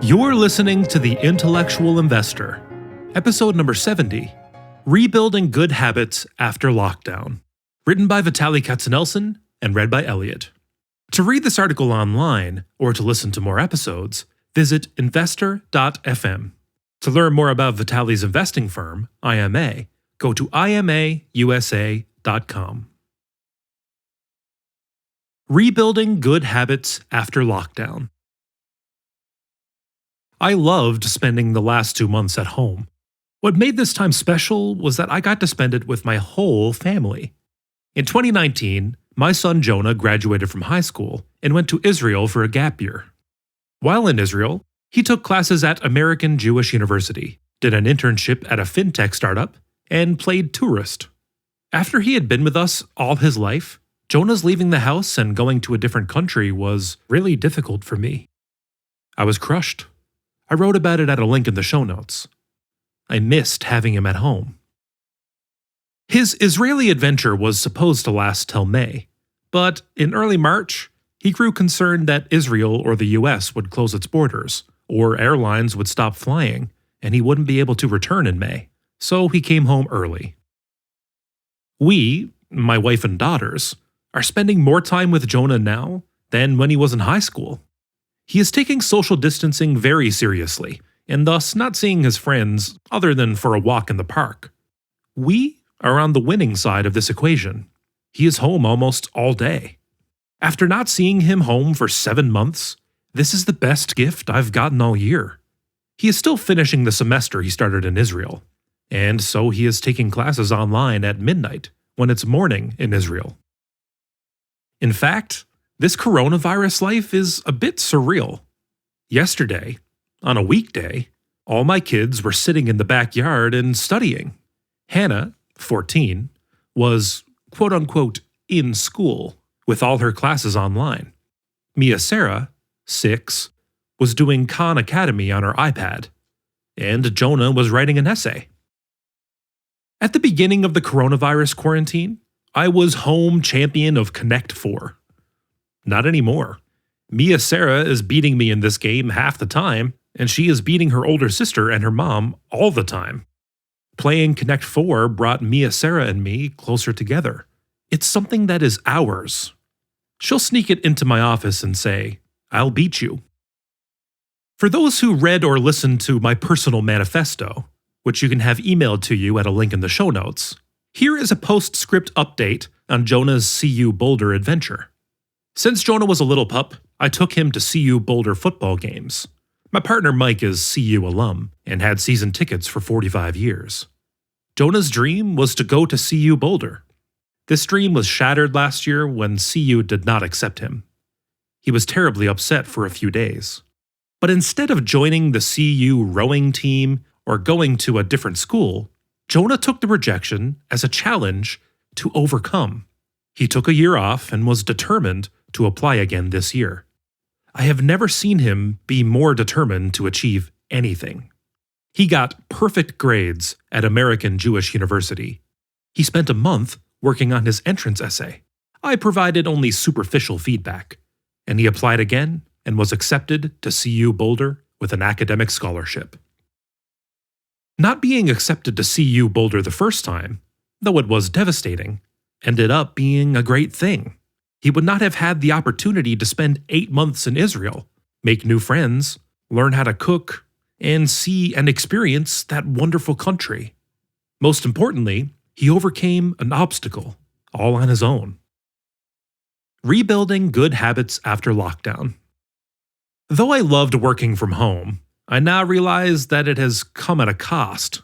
You're listening to The Intellectual Investor, episode number 70, Rebuilding Good Habits After Lockdown, written by Vitaliy and read by Elliot. To read this article online or to listen to more episodes, visit investor.fm. To learn more about Vitaliy's investing firm, IMA, go to imausa.com. Rebuilding Good Habits After Lockdown. I loved spending the last 2 months at home. What made this time special was that I got to spend it with my whole family. In 2019, my son Jonah graduated from high school and went to Israel for a gap year. While in Israel, he took classes at American Jewish University, did an internship at a fintech startup, and played tourist. After he had been with us all his life, Jonah's leaving the house and going to a different country was really difficult for me. I was crushed. I wrote about it at a link in the show notes. I missed having him at home. His Israeli adventure was supposed to last till May, but in early March, he grew concerned that Israel or the US would close its borders, or airlines would stop flying, and he wouldn't be able to return in May, so he came home early. We, my wife and daughters, are spending more time with Jonah now than when he was in high school. He is taking social distancing very seriously, and thus not seeing his friends other than for a walk in the park. We are on the winning side of this equation. He is home almost all day. After not seeing him home for 7 months, this is the best gift I've gotten all year. He is still finishing the semester he started in Israel, and so he is taking classes online at midnight when it's morning in Israel. In fact, this coronavirus life is a bit surreal. Yesterday, on a weekday, all my kids were sitting in the backyard and studying. Hannah, 14, was quote-unquote in school with all her classes online. Mia Sarah, 6, was doing Khan Academy on her iPad. And Jonah was writing an essay. At the beginning of the coronavirus quarantine, I was home champion of Connect 4. Not anymore. Mia Sarah is beating me in this game half the time, and she is beating her older sister and her mom all the time. Playing Connect 4 brought Mia Sarah and me closer together. It's something that is ours. She'll sneak it into my office and say, "I'll beat you." For those who read or listened to my personal manifesto, which you can have emailed to you at a link in the show notes, here is a postscript update on Jonah's CU Boulder adventure. Since Jonah was a little pup, I took him to CU Boulder football games. My partner Mike is CU alum and had season tickets for 45 years. Jonah's dream was to go to CU Boulder. This dream was shattered last year when CU did not accept him. He was terribly upset for a few days. But instead of joining the CU rowing team or going to a different school, Jonah took the rejection as a challenge to overcome. He took a year off and was determined to apply again this year. I have never seen him be more determined to achieve anything. He got perfect grades at American Jewish University. He spent a month working on his entrance essay. I provided only superficial feedback, and he applied again and was accepted to CU Boulder with an academic scholarship. Not being accepted to CU Boulder the first time, though it was devastating, ended up being a great thing. He would not have had the opportunity to spend 8 months in Israel, make new friends, learn how to cook, and see and experience that wonderful country. Most importantly, he overcame an obstacle, all on his own. Rebuilding Good Habits After Lockdown. Though I loved working from home, I now realize that it has come at a cost.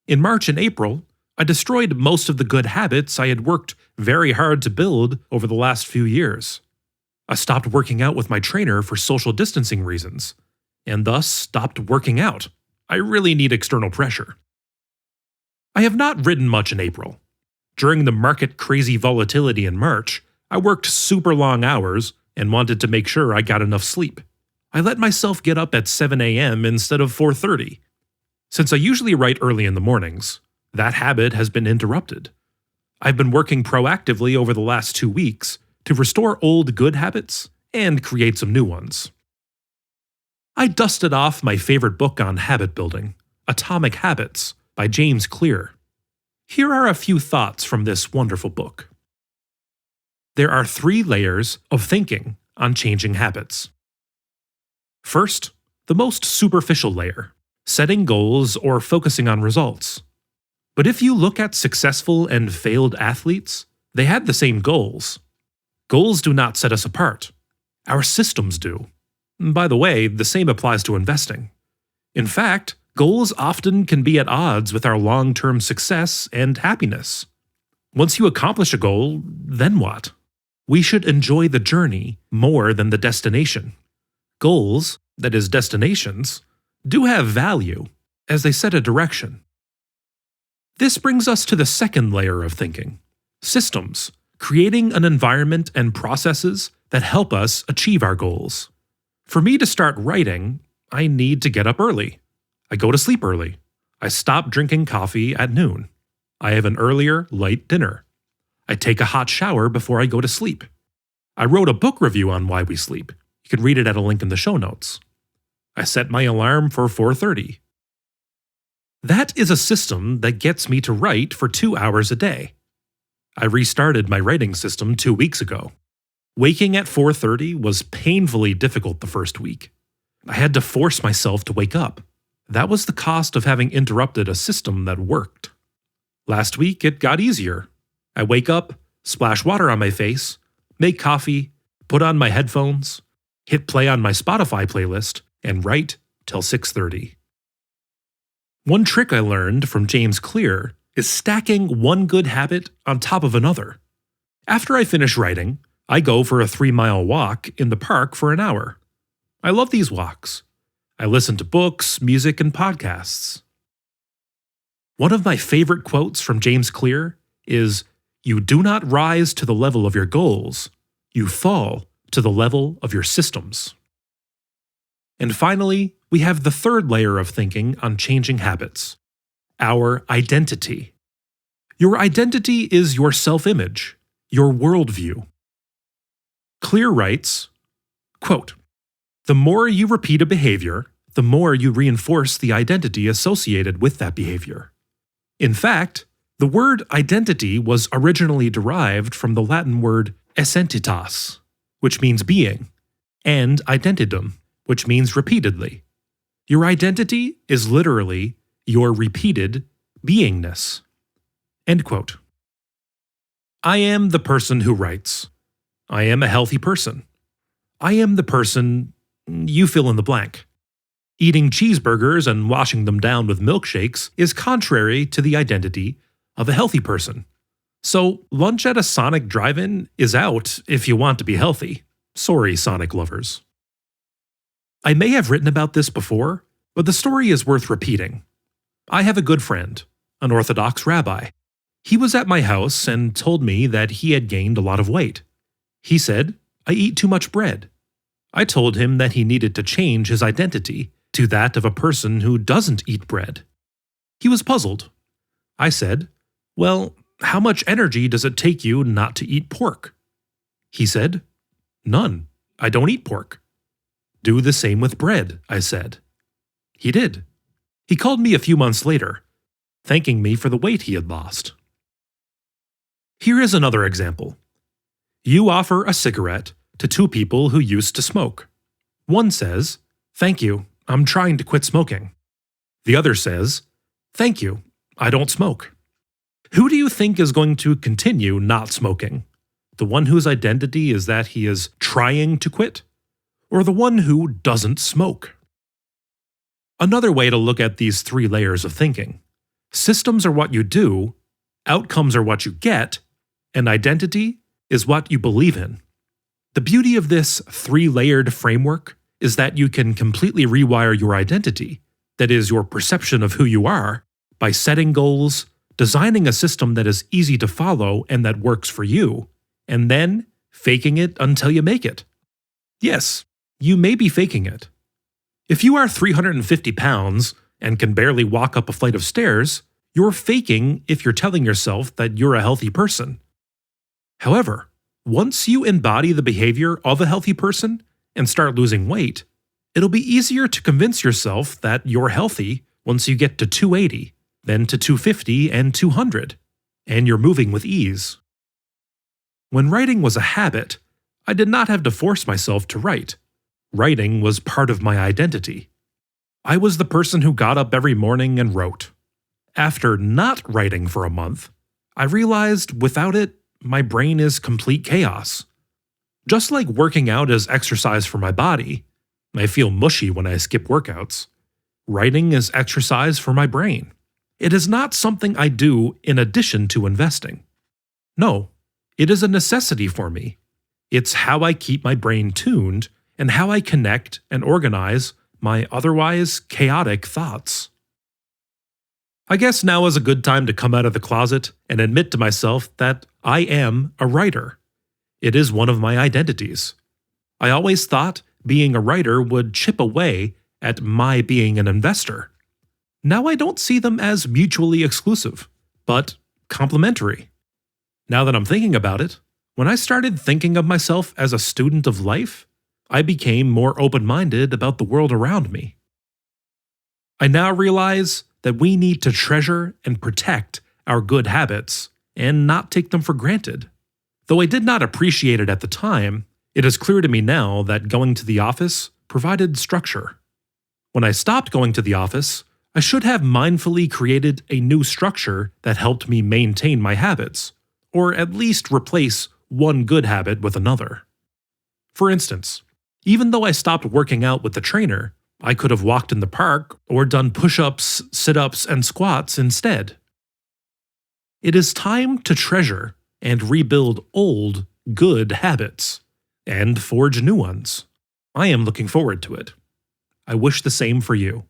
In March and April, I destroyed most of the good habits I had worked very hard to build over the last few years. I stopped working out with my trainer for social distancing reasons, and thus stopped working out. I really need external pressure. I have not ridden much in April. During the market crazy volatility in March, I worked super long hours and wanted to make sure I got enough sleep. I let myself get up at 7 a.m. instead of 4:30. Since I usually write early in the mornings, that habit has been interrupted. I've been working proactively over the last 2 weeks to restore old good habits and create some new ones. I dusted off my favorite book on habit building, Atomic Habits by James Clear. Here are a few thoughts from this wonderful book. There are 3 layers of thinking on changing habits. First, the most superficial layer, setting goals or focusing on results. But if you look at successful and failed athletes, they had the same goals. Goals do not set us apart. Our systems do. By the way, the same applies to investing. In fact, goals often can be at odds with our long-term success and happiness. Once you accomplish a goal, then what? We should enjoy the journey more than the destination. Goals, that is destinations, do have value, as they set a direction. This brings us to the second layer of thinking, systems, creating an environment and processes that help us achieve our goals. For me to start writing, I need to get up early. I go to sleep early. I stop drinking coffee at noon. I have an earlier, light dinner. I take a hot shower before I go to sleep. I wrote a book review on why we sleep. You can read it at a link in the show notes. I set my alarm for 4:30. That is a system that gets me to write for 2 hours a day. I restarted my writing system 2 weeks ago. Waking at 4:30 was painfully difficult the first week. I had to force myself to wake up. That was the cost of having interrupted a system that worked. Last week, it got easier. I wake up, splash water on my face, make coffee, put on my headphones, hit play on my Spotify playlist, and write till 6:30. One trick I learned from James Clear is stacking one good habit on top of another. After I finish writing, I go for a 3-mile walk in the park for an hour. I love these walks. I listen to books, music, and podcasts. One of my favorite quotes from James Clear is, "You do not rise to the level of your goals, you fall to the level of your systems." And finally, we have the third layer of thinking on changing habits, our identity. Your identity is your self-image, your worldview. Clear writes, quote, "The more you repeat a behavior, the more you reinforce the identity associated with that behavior. In fact, the word identity was originally derived from the Latin word essentitas, which means being, and identidum, which means repeatedly. Your identity is literally your repeated beingness." End quote. I am the person who writes. I am a healthy person. I am the person, you fill in the blank. Eating cheeseburgers and washing them down with milkshakes is contrary to the identity of a healthy person. So, lunch at a Sonic drive-in is out if you want to be healthy. Sorry, Sonic lovers. I may have written about this before, but the story is worth repeating. I have a good friend, an Orthodox rabbi. He was at my house and told me that he had gained a lot of weight. He said, "I eat too much bread." I told him that he needed to change his identity to that of a person who doesn't eat bread. He was puzzled. I said, "Well, how much energy does it take you not to eat pork?" He said, "None. I don't eat pork." "Do the same with bread," I said. He did. He called me a few months later, thanking me for the weight he had lost. Here is another example. You offer a cigarette to 2 people who used to smoke. One says, "Thank you, I'm trying to quit smoking." The other says, "Thank you, I don't smoke." Who do you think is going to continue not smoking? The one whose identity is that he is trying to quit? Or the one who doesn't smoke? Another way to look at these 3 layers of thinking. Systems are what you do, outcomes are what you get, and identity is what you believe in. The beauty of this 3-layered framework is that you can completely rewire your identity, that is, your perception of who you are, by setting goals, designing a system that is easy to follow and that works for you, and then faking it until you make it. Yes, you may be faking it. If you are 350 pounds and can barely walk up a flight of stairs, you're faking if you're telling yourself that you're a healthy person. However, once you embody the behavior of a healthy person and start losing weight, It'll be easier to convince yourself that you're healthy once you get to 280, then to 250 and 200, and you're moving with ease. When writing was a habit, I did not have to force myself to write. Writing was part of my identity. I was the person who got up every morning and wrote. After not writing for a month, I realized without it, my brain is complete chaos. Just like working out is exercise for my body, I feel mushy when I skip workouts. Writing is exercise for my brain. It is not something I do in addition to investing. No, it is a necessity for me. It's how I keep my brain tuned and how I connect and organize my otherwise chaotic thoughts. I guess now is a good time to come out of the closet and admit to myself that I am a writer. It is one of my identities. I always thought being a writer would chip away at my being an investor. Now I don't see them as mutually exclusive, but complementary. Now that I'm thinking about it, when I started thinking of myself as a student of life, I became more open-minded about the world around me. I now realize that we need to treasure and protect our good habits and not take them for granted. Though I did not appreciate it at the time, it is clear to me now that going to the office provided structure. When I stopped going to the office, I should have mindfully created a new structure that helped me maintain my habits, or at least replace one good habit with another. For instance, even though I stopped working out with the trainer, I could have walked in the park or done push-ups, sit-ups, and squats instead. It is time to treasure and rebuild old, good habits, and forge new ones. I am looking forward to it. I wish the same for you.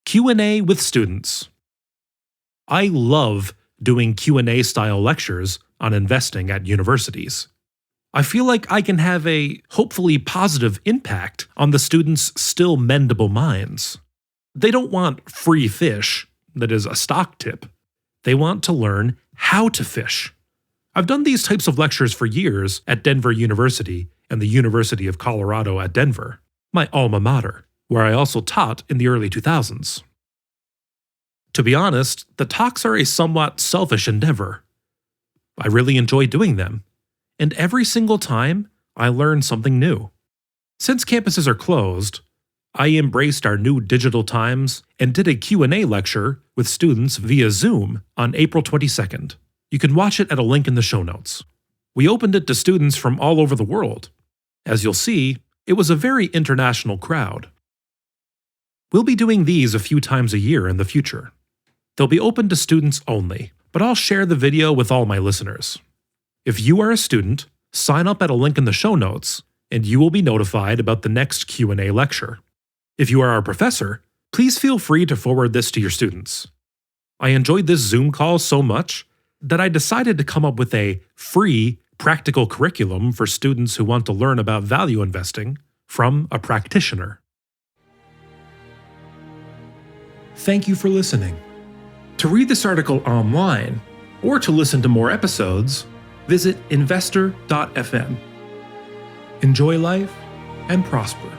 Q&A with students. I love doing Q&A style lectures on investing at universities. I feel like I can have a hopefully positive impact on the students' still mendable minds. They don't want free fish, that is a stock tip. They want to learn how to fish. I've done these types of lectures for years at Denver University and the University of Colorado at Denver, my alma mater, where I also taught in the early 2000s. To be honest, the talks are a somewhat selfish endeavor. I really enjoy doing them, and every single time I learn something new. Since campuses are closed, I embraced our new digital times and did a Q&A lecture with students via Zoom on April 22nd. You can watch it at a link in the show notes. We opened it to students from all over the world. As you'll see, it was a very international crowd. We'll be doing these a few times a year in the future. They'll be open to students only, but I'll share the video with all my listeners. If you are a student, sign up at a link in the show notes, and you will be notified about the next Q&A lecture. If you are a professor, please feel free to forward this to your students. I enjoyed this Zoom call so much that I decided to come up with a free, practical curriculum for students who want to learn about value investing from a practitioner. Thank you for listening. To read this article online, or to listen to more episodes, visit investor.fm. Enjoy life and prosper.